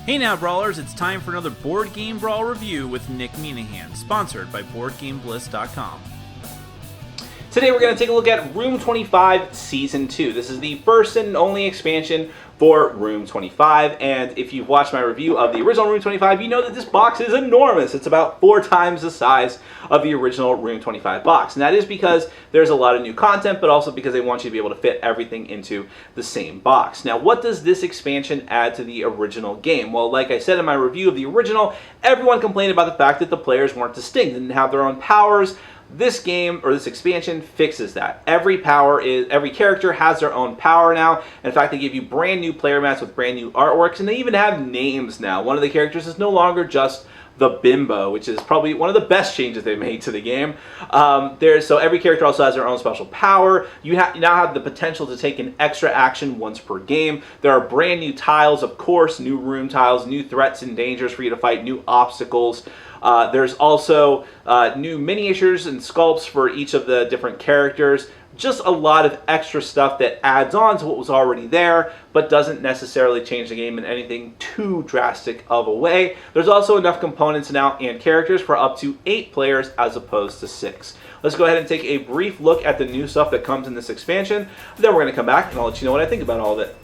Hey now, Brawlers, it's time for another Board Game Brawl review with Nick Minahan, sponsored by BoardGameBliss.com. Today we're going to take a look at Room 25 Season 2. This is the first and only expansion for Room 25, and if you've watched my review of the original Room 25, you know that this box is enormous. It's about 4 times the size of the original Room 25 box, and that is because there's a lot of new content, but also because they want you to be able to fit everything into the same box. Now, what does this expansion add to the original game? Well, like I said in my review of the original, everyone complained about the fact that the players weren't distinct, didn't have their own powers. This game, or this expansion, fixes that. Every character has their own power now. In fact, they give you brand new player mats with brand new artworks, and they even have names now. One of the characters is no longer just the Bimbo, which is probably one of the best changes they made to the game. So every character also has their own special power. You now have the potential to take an extra action once per game. There are brand new tiles, of course, new room tiles, new threats and dangers for you to fight, new obstacles. There's also new miniatures and sculpts for each of the different characters. Just a lot of extra stuff that adds on to what was already there, but doesn't necessarily change the game in anything too drastic of a way. There's also enough components now and characters for up to 8 players as opposed to 6. Let's go ahead and take a brief look at the new stuff that comes in this expansion. Then we're going to come back and I'll let you know what I think about all of it.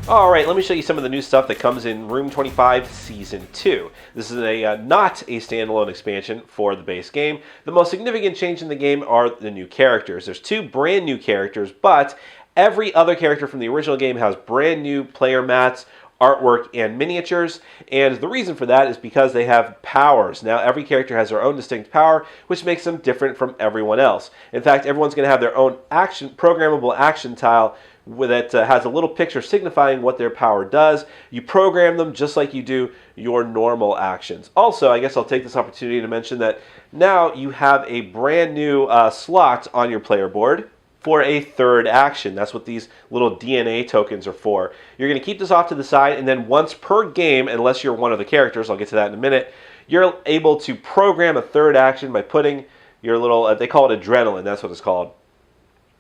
Alright, let me show you some of the new stuff that comes in Room 25 Season 2. This is not a standalone expansion for the base game. The most significant change in the game are the new characters. There's 2 brand new characters, but every other character from the original game has brand new player mats, artwork, and miniatures, and the reason for that is because they have powers. Now every character has their own distinct power, which makes them different from everyone else. In fact, everyone's going to have their own programmable action tile that has a little picture signifying what their power does. You program them just like you do your normal actions. Also, I guess I'll take this opportunity to mention that now you have a brand new slot on your player board for a third action. That's what these little DNA tokens are for. You're going to keep this off to the side, and then once per game, unless you're one of the characters, I'll get to that in a minute, you're able to program a third action by putting your little, they call it adrenaline, that's what it's called.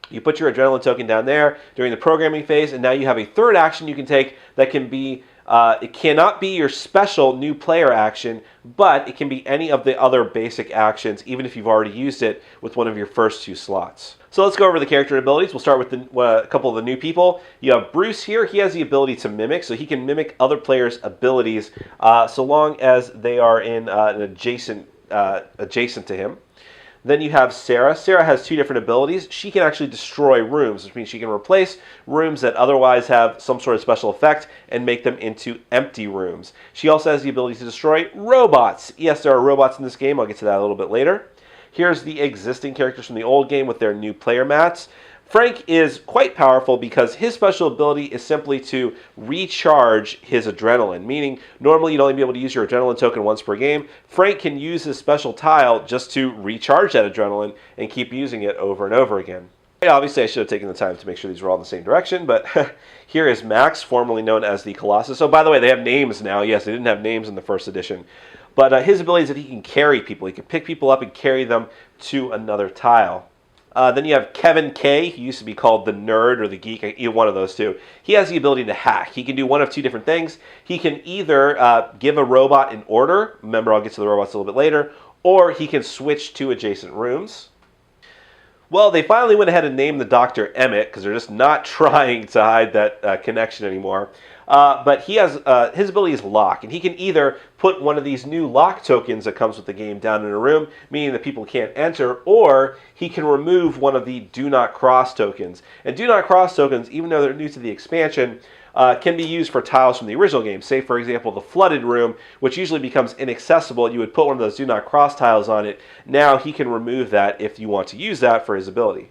You put your adrenaline token down there during the programming phase, and now you have a third action you can take that can be, it cannot be your special new player action, but it can be any of the other basic actions, even if you've already used it with one of your first 2 slots. So let's go over the character abilities. We'll start with a couple of the new people. You have Bruce here. He has the ability to mimic, so he can mimic other players' abilities so long as they are in adjacent to him. Then you have Sarah. Sarah has 2 different abilities. She can actually destroy rooms, which means she can replace rooms that otherwise have some sort of special effect and make them into empty rooms. She also has the ability to destroy robots. Yes, there are robots in this game. I'll get to that a little bit later. Here's the existing characters from the old game with their new player mats. Frank is quite powerful because his special ability is simply to recharge his adrenaline, meaning normally you'd only be able to use your adrenaline token once per game. Frank can use his special tile just to recharge that adrenaline and keep using it over and over again. Obviously, I should have taken the time to make sure these were all in the same direction, but here is Max, formerly known as the Colossus. So, by the way, they have names now. Yes, they didn't have names in the first edition. But his ability is that he can carry people. He can pick people up and carry them to another tile. Then you have Kevin K. He used to be called the Nerd or the Geek, either one of those two. He has the ability to hack. He can do one of 2 different things. He can either give a robot an order. Remember, I'll get to the robots a little bit later. Or he can switch to adjacent rooms. Well, they finally went ahead and named the Dr. Emmett because they're just not trying to hide that connection anymore. But he has his ability is lock, and he can either put one of these new lock tokens that comes with the game down in a room, meaning that people can't enter, or he can remove one of the Do Not Cross tokens. And Do Not Cross tokens, even though they're new to the expansion, can be used for tiles from the original game. Say, for example, the flooded room, which usually becomes inaccessible. You would put one of those Do Not Cross tiles on it. Now he can remove that if you want to use that for his ability.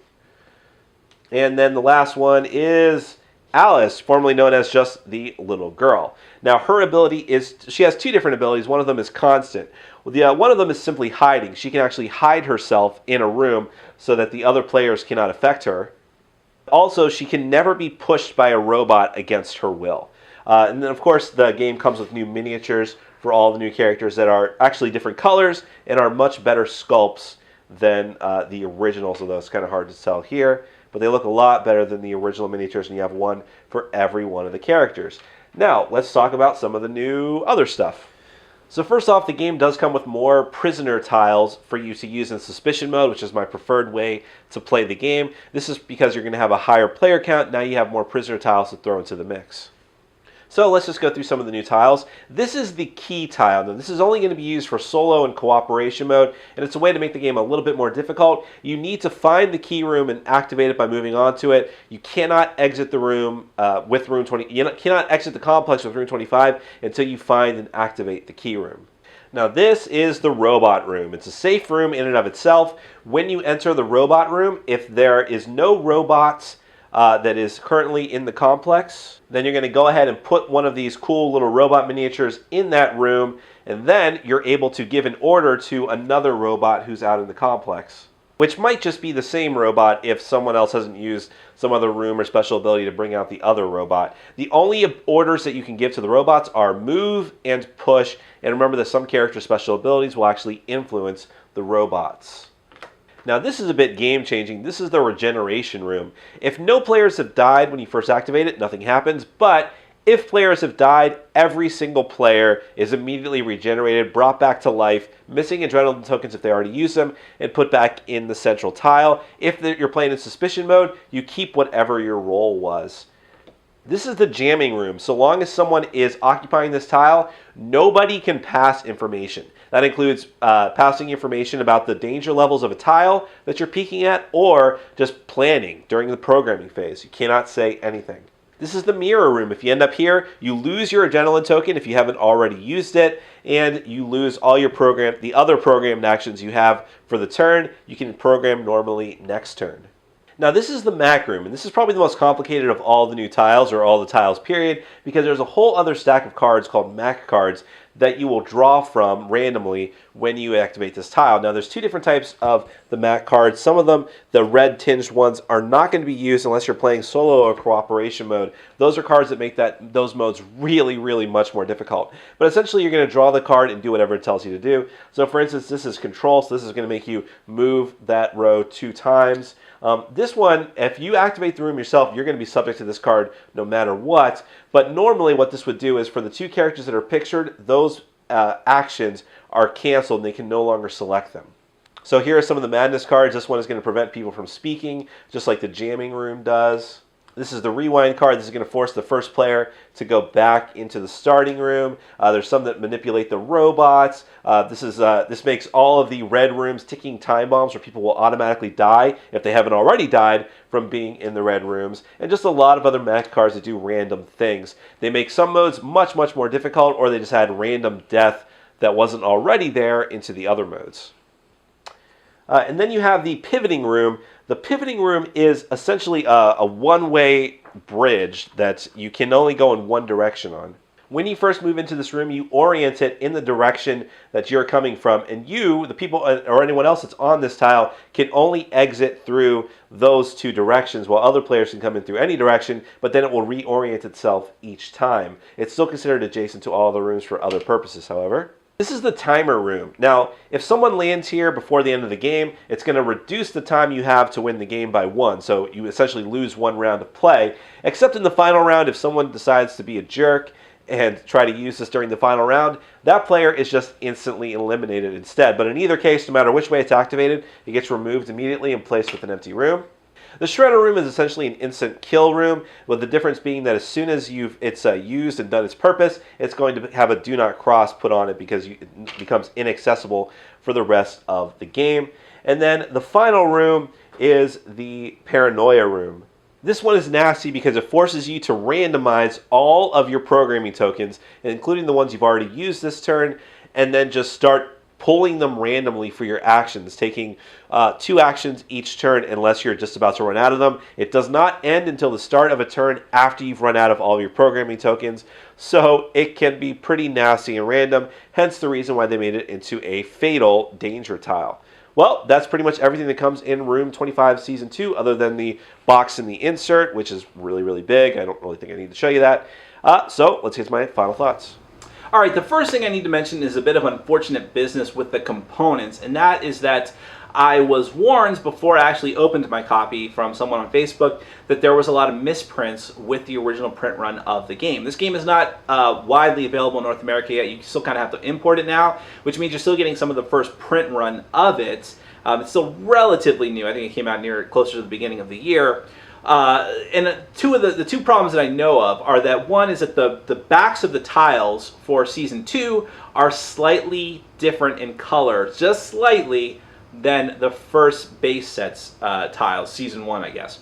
And then the last one is Alice, formerly known as just the little girl. Now her ability is, she has 2 different abilities. One of them is constant. One of them is simply hiding. She can actually hide herself in a room so that the other players cannot affect her. Also, she can never be pushed by a robot against her will. And then, of course, the game comes with new miniatures for all the new characters that are actually different colors and are much better sculpts than the originals, although it's kind of hard to tell here. But they look a lot better than the original miniatures, and you have one for every one of the characters. Now, let's talk about some of the new other stuff. So first off, the game does come with more prisoner tiles for you to use in suspicion mode, which is my preferred way to play the game. This is because you're going to have a higher player count. Now you have more prisoner tiles to throw into the mix. So let's just go through some of the new tiles. This is the key tile. Now, this is only going to be used for solo and cooperation mode, and it's a way to make the game a little bit more difficult. You need to find the key room and activate it by moving onto it. You cannot exit the room with room 20. You cannot exit the complex with room 25 until you find and activate the key room. Now, this is the robot room. It's a safe room in and of itself. When you enter the robot room, if there is no robots that is currently in the complex, then you're going to go ahead and put one of these cool little robot miniatures in that room, and then you're able to give an order to another robot who's out in the complex, which might just be the same robot if someone else hasn't used some other room or special ability to bring out the other robot. The only orders that you can give to the robots are move and push, and remember that some character special abilities will actually influence the robots. Now, this is a bit game-changing. This is the regeneration room. If no players have died when you first activate it, nothing happens. But if players have died, every single player is immediately regenerated, brought back to life, missing adrenaline tokens if they already use them, and put back in the central tile. If you're playing in suspicion mode, you keep whatever your role was. This is the jamming room. So long as someone is occupying this tile, nobody can pass information. That includes passing information about the danger levels of a tile that you're peeking at, or just planning during the programming phase. You cannot say anything. This is the mirror room. If you end up here, you lose your adrenaline token if you haven't already used it, and you lose all your the other programmed actions you have for the turn. You can program normally next turn. Now, this is the Mac room, and this is probably the most complicated of all the new tiles, or all the tiles period, because there's a whole other stack of cards called Mac cards that you will draw from randomly when you activate this tile. Now, there's two different types of the Mac cards. Some of them, the red tinged ones, are not going to be used unless you're playing solo or cooperation mode. Those are cards that make those modes really, really much more difficult. But essentially, you're going to draw the card and do whatever it tells you to do. So, for instance, this is control, so this is going to make you move that row 2 times. This one, if you activate the room yourself, you're going to be subject to this card no matter what. But normally what this would do is for the 2 characters that are pictured, those actions are canceled and they can no longer select them. So here are some of the madness cards. This one is going to prevent people from speaking, just like the jamming room does. This is the rewind card. This is going to force the first player to go back into the starting room. There's some that manipulate the robots. This makes all of the red rooms ticking time bombs where people will automatically die if they haven't already died from being in the red rooms. And just a lot of other Mac cards that do random things. They make some modes much, much more difficult, or they just add random death that wasn't already there into the other modes. And then you have the pivoting room. The pivoting room is essentially a one-way bridge that you can only go in one direction on. When you first move into this room, you orient it in the direction that you're coming from, and you, the people or anyone else that's on this tile, can only exit through those 2 directions, while other players can come in through any direction, but then it will reorient itself each time. It's still considered adjacent to all the rooms for other purposes, however. This is the timer room. Now, if someone lands here before the end of the game, it's going to reduce the time you have to win the game by 1. So you essentially lose 1 round of play, except in the final round if someone decides to be a jerk and try to use this during the final round, that player is just instantly eliminated instead. But in either case, no matter which way it's activated, it gets removed immediately and placed with an empty room. The Shredder room is essentially an instant kill room, with the difference being that as soon as it's used and done its purpose, it's going to have a do not cross put on it because it becomes inaccessible for the rest of the game. And then the final room is the Paranoia room. This one is nasty because it forces you to randomize all of your programming tokens, including the ones you've already used this turn, and then just start pulling them randomly for your actions, taking 2 actions each turn unless you're just about to run out of them. It does not end until the start of a turn after you've run out of all your programming tokens, so it can be pretty nasty and random, hence the reason why they made it into a fatal danger tile. Well, that's pretty much everything that comes in Room 25 Season 2, other than the box and the insert, which is really, really big. I don't really think I need to show you that. So let's get to my final thoughts. All right, the first thing I need to mention is a bit of unfortunate business with the components, and that is that I was warned before I actually opened my copy from someone on Facebook that there was a lot of misprints with the original print run of the game. This game is not widely available in North America yet. You still kind of have to import it now, which means you're still getting some of the first print run of it. It's still relatively new. I think it came out closer to the beginning of the year. And the two problems that I know of are that one is that the backs of the tiles for Season 2 are slightly different in color, just slightly, than the first base set's tiles, Season 1, I guess.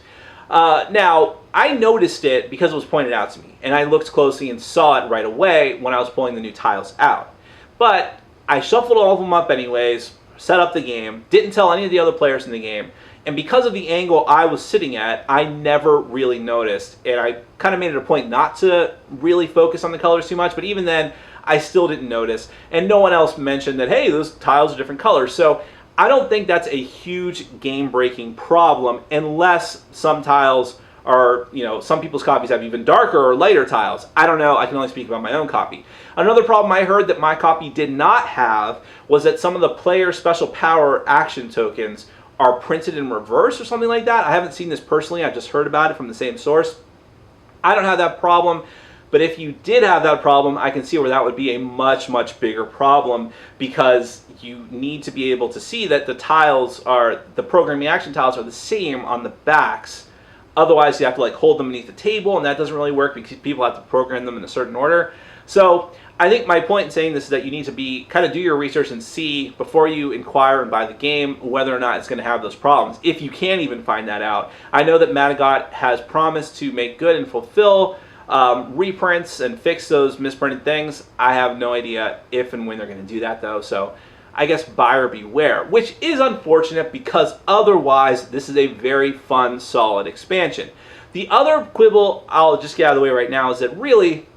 Now, I noticed it because it was pointed out to me, and I looked closely and saw it right away when I was pulling the new tiles out. But I shuffled all of them up anyways, set up the game, didn't tell any of the other players in the game, and because of the angle I was sitting at, I never really noticed, and I kind of made it a point not to really focus on the colors too much, but even then, I still didn't notice, and no one else mentioned that, hey, those tiles are different colors, so I don't think that's a huge game-breaking problem unless some tiles are, some people's copies have even darker or lighter tiles. I don't know. I can only speak about my own copy. Another problem I heard that my copy did not have was that some of the player special power action tokens are printed in reverse or something like that. I haven't seen this personally. I've just heard about it from the same source. I don't have that problem. But if you did have that problem, I can see where that would be a much, much bigger problem because you need to be able to see that the programming action tiles are the same on the backs. Otherwise, you have to hold them beneath the table, and that doesn't really work because people have to program them in a certain order. So I think my point in saying this is that you need to do your research and see before you inquire and buy the game whether or not it's going to have those problems, if you can even find that out. I know that Matagot has promised to make good and fulfill reprints and fix those misprinted things. I have no idea if and when they're going to do that, though, so I guess buyer beware, which is unfortunate because otherwise this is a very fun, solid expansion. The other quibble I'll just get out of the way right now is that really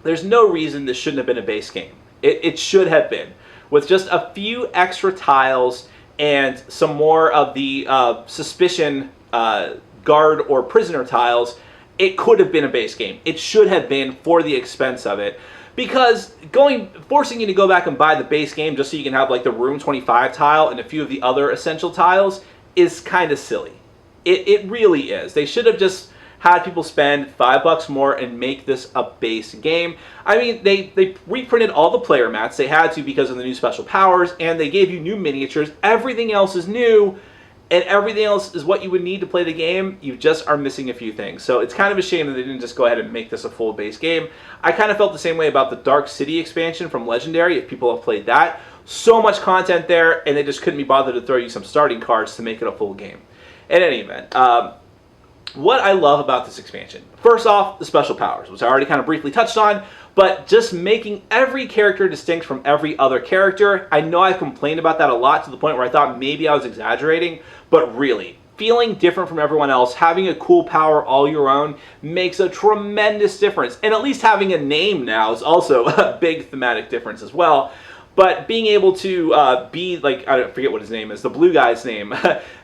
there's no reason this shouldn't have been a base game. It should have been. With just a few extra tiles and some more of the suspicion guard or prisoner tiles, it could have been a base game. It should have been for the expense of it. Because forcing you to go back and buy the base game just so you can have the Room 25 tile and a few of the other essential tiles is kind of silly. It really is. They should have just had people spend $5 more and make this a base game. I mean, they reprinted all the player mats. They had to because of the new special powers, and they gave you new miniatures. Everything else is new, and everything else is what you would need to play the game. You just are missing a few things. So it's kind of a shame that they didn't just go ahead and make this a full base game. I kind of felt the same way about the Dark City expansion from Legendary, if people have played that. So much content there, and they just couldn't be bothered to throw you some starting cards to make it a full game. In any event, what I love about this expansion, first off, the special powers, which I already kind of briefly touched on, but just making every character distinct from every other character. I know I've complained about that a lot to the point where I thought maybe I was exaggerating, but really, feeling different from everyone else, having a cool power all your own makes a tremendous difference. And at least having a name now is also a big thematic difference as well. But being able to be I forget what his name is, the blue guy's name,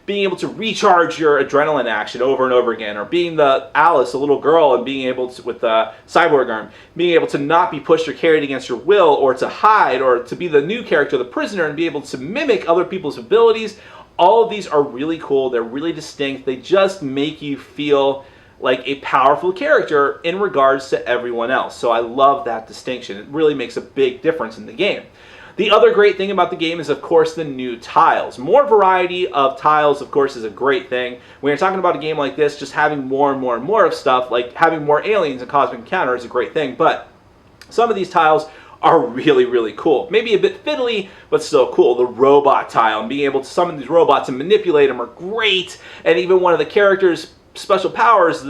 being able to recharge your adrenaline action over and over again, or being the Alice, a little girl, and being able to, with the cyborg arm, being able to not be pushed or carried against your will, or to hide, or to be the new character, the prisoner, and be able to mimic other people's abilities. All of these are really cool. They're really distinct. They just make you feel like a powerful character in regards to everyone else. So I love that distinction. It really makes a big difference in the game. The other great thing about the game is, of course, the new tiles. More variety of tiles, of course, is a great thing. When you're talking about a game like this, just having more and more and more of stuff, like having more aliens and cosmic encounter is a great thing. But some of these tiles are really, really cool. Maybe a bit fiddly, but still cool. The robot tile and being able to summon these robots and manipulate them are great. And even one of the characters' special powers,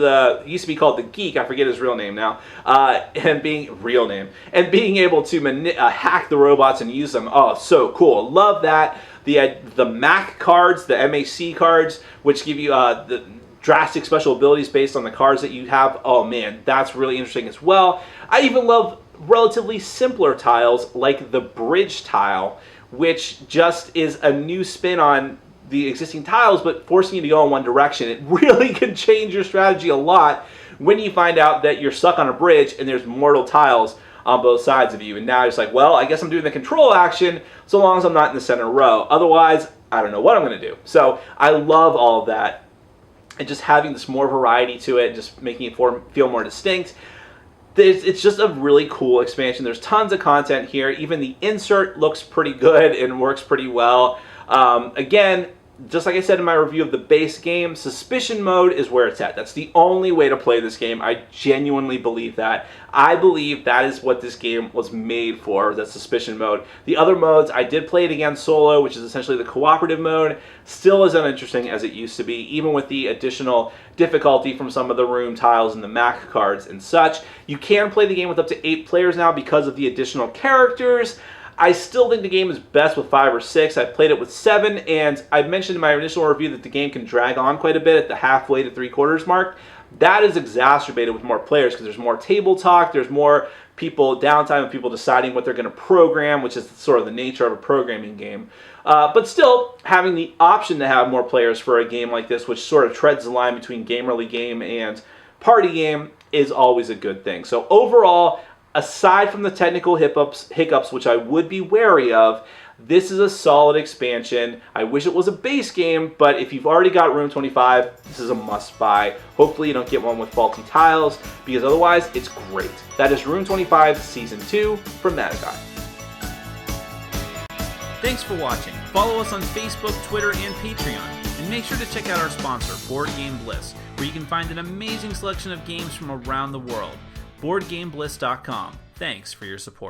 used to be called the Geek, I forget his real name now, and being able to hack the robots and use them, oh, so cool. Love that. The MAC cards, the MAC cards, which give you the drastic special abilities based on the cards that you have, oh man, that's really interesting as well. I even love relatively simpler tiles like the bridge tile, which just is a new spin on the existing tiles, but forcing you to go in one direction. It really can change your strategy a lot when you find out that you're stuck on a bridge and there's mortal tiles on both sides of you. And now it's like, well, I guess I'm doing the control action so long as I'm not in the center row. Otherwise, I don't know what I'm going to do. So I love all of that. And just having this more variety to it, just making it feel more distinct. It's just a really cool expansion. There's tons of content here. Even the insert looks pretty good and works pretty well. Again, just like I said in my review of the base game, Suspicion mode is where it's at. That's the only way to play this game. I genuinely believe that. I believe that is what this game was made for, that Suspicion mode. The other modes, I did play it again solo, which is essentially the cooperative mode. Still as uninteresting as it used to be, even with the additional difficulty from some of the room tiles and the MAC cards and such. You can play the game with up to 8 players now because of the additional characters. I still think the game is best with 5 or 6. I played it with 7, and I mentioned in my initial review that the game can drag on quite a bit at the halfway to 3/4 mark. That is exacerbated with more players because there's more table talk, there's more people, downtime of people deciding what they're going to program, which is sort of the nature of a programming game. But still, having the option to have more players for a game like this, which sort of treads the line between gamerly game and party game, is always a good thing. So overall, aside from the technical hiccups, which I would be wary of, this is a solid expansion. I wish it was a base game, but if you've already got Room 25, this is a must-buy. Hopefully you don't get one with faulty tiles, because otherwise it's great. That is Room 25 Season 2 from Madagai. Thanks for watching. Follow us on Facebook, Twitter, and Patreon. And make sure to check out our sponsor, Board Game Bliss, where you can find an amazing selection of games from around the world. BoardGameBliss.com. Thanks for your support.